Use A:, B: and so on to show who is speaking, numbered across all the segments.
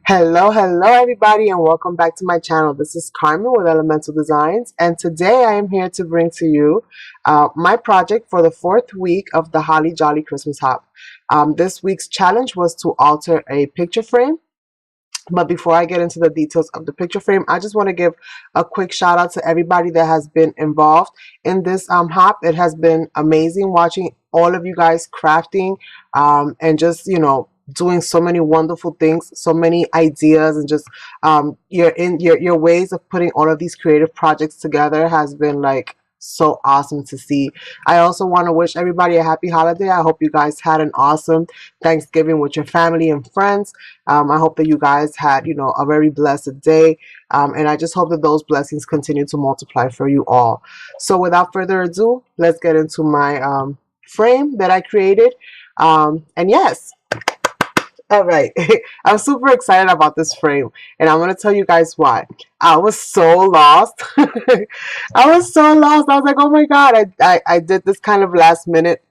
A: Hello everybody, and welcome back to my channel. This is Carmen with Elemental Designs, and today I am here to bring to you my project for the fourth week of the Holly Jolly Christmas Hop. This week's challenge was to alter a picture frame. But before I get into the details of the picture frame, I just want to give a quick shout out to everybody that has been involved in this hop. It has been amazing watching all of you guys crafting and just, doing so many wonderful things, so many ideas, and just your ways of putting all of these creative projects together has been like so awesome to see. I also want to wish everybody a happy holiday. I hope you guys had an awesome Thanksgiving with your family and friends. I hope that you guys had, a very blessed day. And I just hope that those blessings continue to multiply for you all. So without further ado, let's get into my frame that I created. And yes. All right. I'm super excited about this frame, and I'm going to tell you guys why. I was so lost. I was so lost. I was like, oh my God, I did this kind of last minute.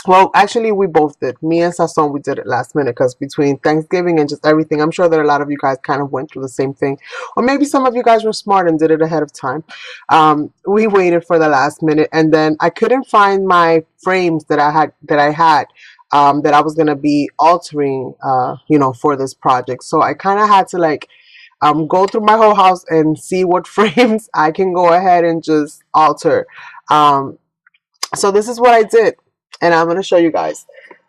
A: Well, actually, we both did. Me and SAZON, we did it last minute because between Thanksgiving and just everything, I'm sure that a lot of you guys kind of went through the same thing. Or maybe some of you guys were smart and did it ahead of time. We waited for the last minute, and then I couldn't find my frames that I had that I was going to be altering, for this project. So I kind of had to go through my whole house and see what frames I can go ahead and just alter. So this is what I did, and I'm going to show you guys.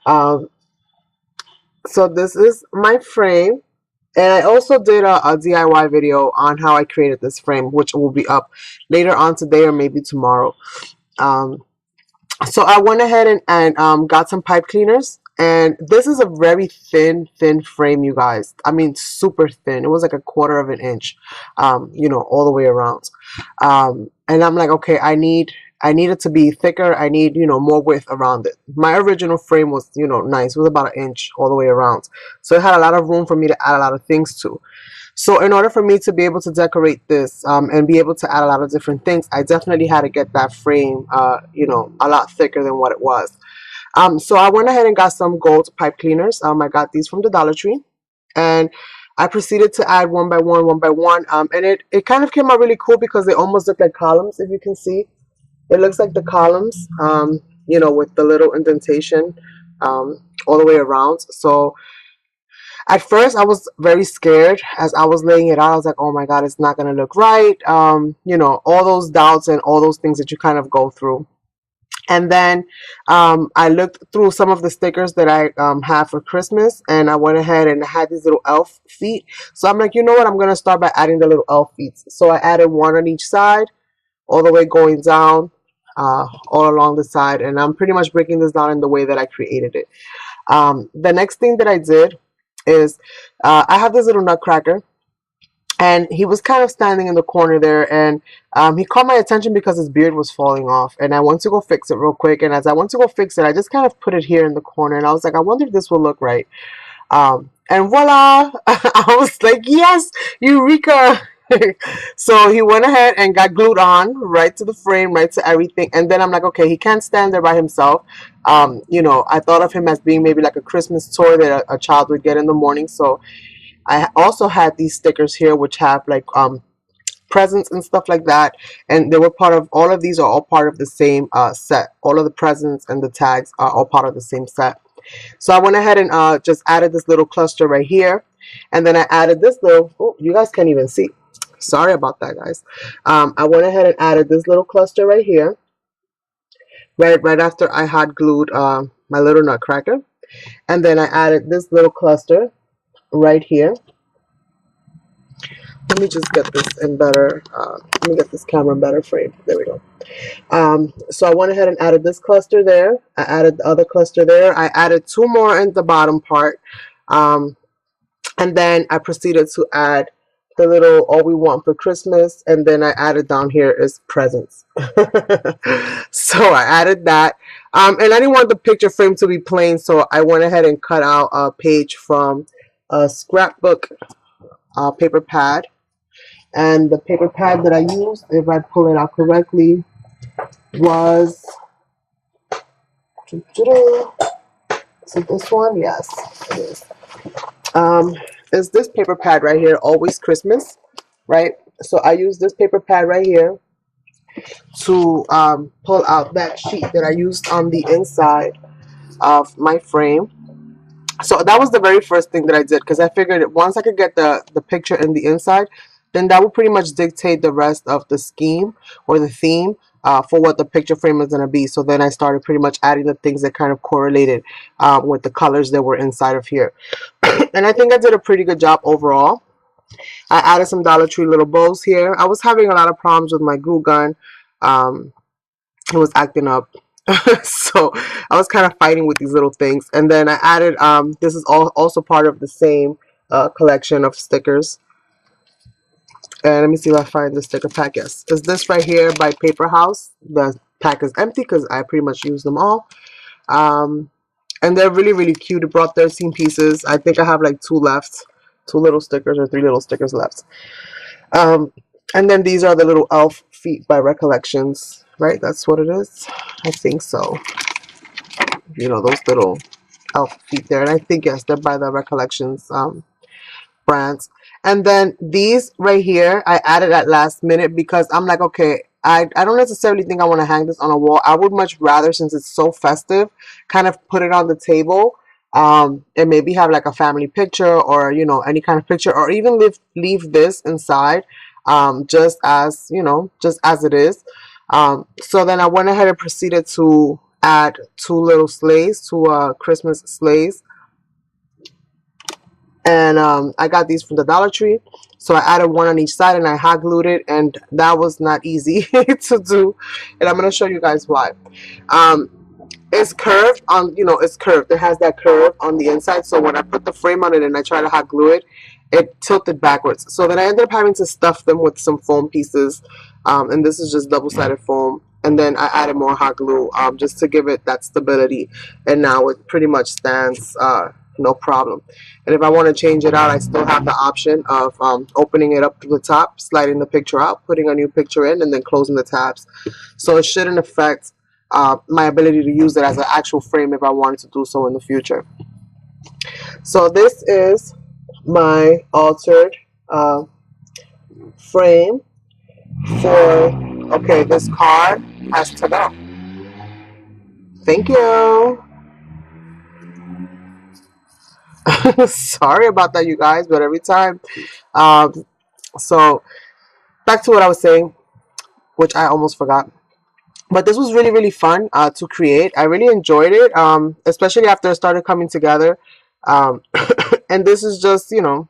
A: So this is my frame, and I also did a DIY video on how I created this frame, which will be up later on today or maybe tomorrow. So I went ahead and got some pipe cleaners, and this is a very thin frame, you guys. I mean, super thin. It was like 1/4 of an inch, all the way around. And I'm like, okay, I need it to be thicker. I need, more width around it. My original frame was, nice. It was about 1 inch all the way around. So it had a lot of room for me to add a lot of things to. So in order for me to be able to decorate this and be able to add a lot of different things, I definitely had to get that frame, a lot thicker than what it was. So I went ahead and got some gold pipe cleaners. I got these from the Dollar Tree, and I proceeded to add one by one. And it kind of came out really cool because they almost look like columns, if you can see. It looks like the columns, with the little indentation all the way around. So at first, I was very scared as I was laying it out. I was like, oh my God, it's not going to look right. All those doubts and all those things that you kind of go through. And then I looked through some of the stickers that I have for Christmas, and I went ahead and had these little elf feet. So I'm like, you know what? I'm going to start by adding the little elf feet. So I added one on each side, all the way going down, all along the side. And I'm pretty much breaking this down in the way that I created it. The next thing that I did is I have this little nutcracker, and he was kind of standing in the corner there, and he caught my attention because his beard was falling off, and I went to go fix it real quick. And as I went to go fix it, I just kind of put it here in the corner, and I was like, I wonder if this will look right. And voila, I was like, yes, Eureka. So he went ahead and got glued on right to the frame, right to everything. And then I'm like, okay, he can't stand there by himself. I thought of him as being maybe like a Christmas toy that a child would get in the morning. So I also had these stickers here, which have like presents and stuff like that. And they were part of, all of these are all part of the same set. All of the presents and the tags are all part of the same set. So I went ahead and just added this little cluster right here. And then I added this little, oh, you guys can't even see. Sorry about that, guys. I went ahead and added this little cluster right here, right after I had glued my little nutcracker. And then I added this little cluster right here. Let me just get this in better, let me get this camera better framed. There we go. So I went ahead and added this cluster there. I added the other cluster there. I added 2 more in the bottom part. And then I proceeded to add the little all we want for Christmas, and then I added down here is presents. So I added that, and I didn't want the picture frame to be plain, so I went ahead and cut out a page from a scrapbook paper pad, and the paper pad that I used, if I pull it out correctly, was is it this one? Yes, it is. is this paper pad right here, Always Christmas, right? So I use this paper pad right here to pull out that sheet that I used on the inside of my frame. So that was the very first thing that I did, because I figured once I could get the picture in the inside, then that would pretty much dictate the rest of the scheme or the theme for what the picture frame is going to be. So then I started pretty much adding the things that kind of correlated with the colors that were inside of here. And I think I did a pretty good job overall. I added some Dollar Tree little bows here. I was having a lot of problems with my glue gun. It was acting up. So I was kind of fighting with these little things. And then I added, this is also part of the same collection of stickers. And let me see if I find the sticker pack. Yes, is this right here by Paper House. The pack is empty because I pretty much used them all. And they're really, really cute. It brought 13 pieces. I think I have like 2 left. 2 little stickers or 3 little stickers left. And then these are the little elf feet by Recollections. Right? That's what it is. I think so. You know, those little elf feet there. And I think, yes, they're by the Recollections brands. And then these right here, I added at last minute because I'm like, okay, I don't necessarily think I want to hang this on a wall. I would much rather, since it's so festive, kind of put it on the table and maybe have like a family picture or, you know, any kind of picture, or even leave this inside just as, you know, just as it is. So then I went ahead and proceeded to add 2 little sleighs, 2 Christmas sleighs. And I got these from the Dollar Tree. So I added 1 on each side and I hot glued it, and that was not easy to do. And I'm going to show you guys why. It's curved on, you know, it's curved. It has that curve on the inside. So when I put the frame on it and I try to hot glue it, it tilted backwards. So then I ended up having to stuff them with some foam pieces. And this is just double-sided foam. And then I added more hot glue just to give it that stability. And now it pretty much stands no problem. And if I want to change it out, I still have the option of opening it up to the top, sliding the picture out, putting a new picture in, and then closing the tabs. So it shouldn't affect my ability to use it as an actual frame if I wanted to do so in the future. So this is my altered frame for, okay, this card has to go. Thank you. Sorry about that, you guys, but every time. So back to what I was saying, which I almost forgot. But this was really, really fun to create. I really enjoyed it, especially after it started coming together. And this is just, you know,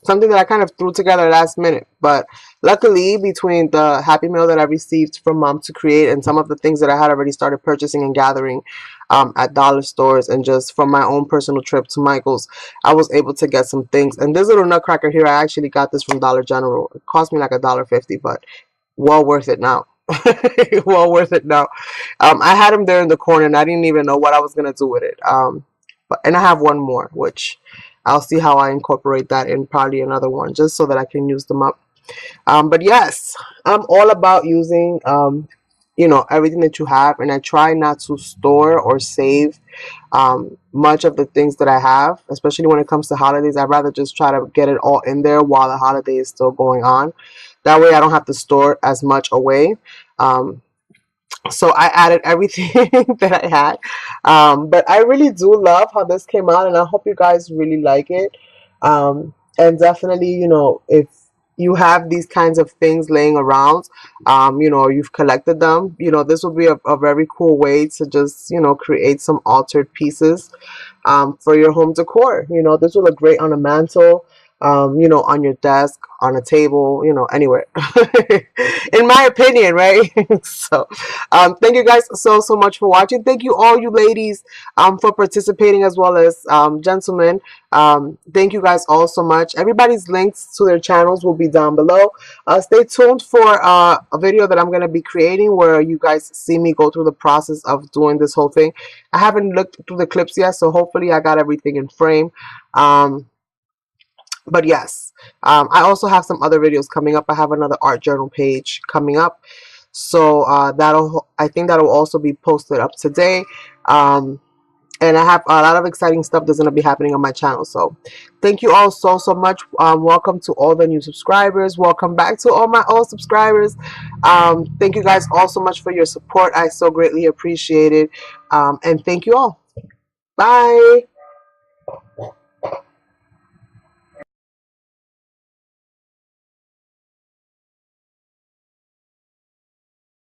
A: something that I kind of threw together last minute. But luckily, between the Happy Mail that I received from Mom to Create and some of the things that I had already started purchasing and gathering at dollar stores, and just from my own personal trip to Michael's, I was able to get some things. And this little nutcracker here, I actually got this from Dollar General. It cost me like $1.50, but well worth it now. Well worth it now. I had him there in the corner and I didn't even know what I was gonna do with it. And I have one more, which I'll see how I incorporate that in probably another one, just so that I can use them up. But yes, I'm all about using you know, everything that you have, and I try not to store or save much of the things that I have, especially when it comes to holidays. I'd rather just try to get it all in there while the holiday is still going on. That way I don't have to store as much away. So I added everything that I had. But I really do love how this came out, and I hope you guys really like it. And definitely, you know, if you have these kinds of things laying around, you know, you've collected them, you know, this would be a very cool way to just, you know, create some altered pieces for your home decor. You know, this will look great on a mantle, you know, on your desk, on a table, you know, anywhere. In my opinion, right? So, thank you guys so much for watching. Thank you, all you ladies, for participating, as well as gentlemen. Thank you guys all so much. Everybody's links to their channels will be down below. Stay tuned for a video that I'm going to be creating where you guys see me go through the process of doing this whole thing. I haven't looked through the clips yet, so hopefully I got everything in frame. But yes, I also have some other videos coming up. I have another art journal page coming up, so I think that'll also be posted up today. and I have a lot of exciting stuff that's going to be happening on my channel. So thank you all so much. Welcome to all the new subscribers. Welcome back to all my old subscribers. Thank you guys all so much for your support. I so greatly appreciate it. And thank you all. Bye.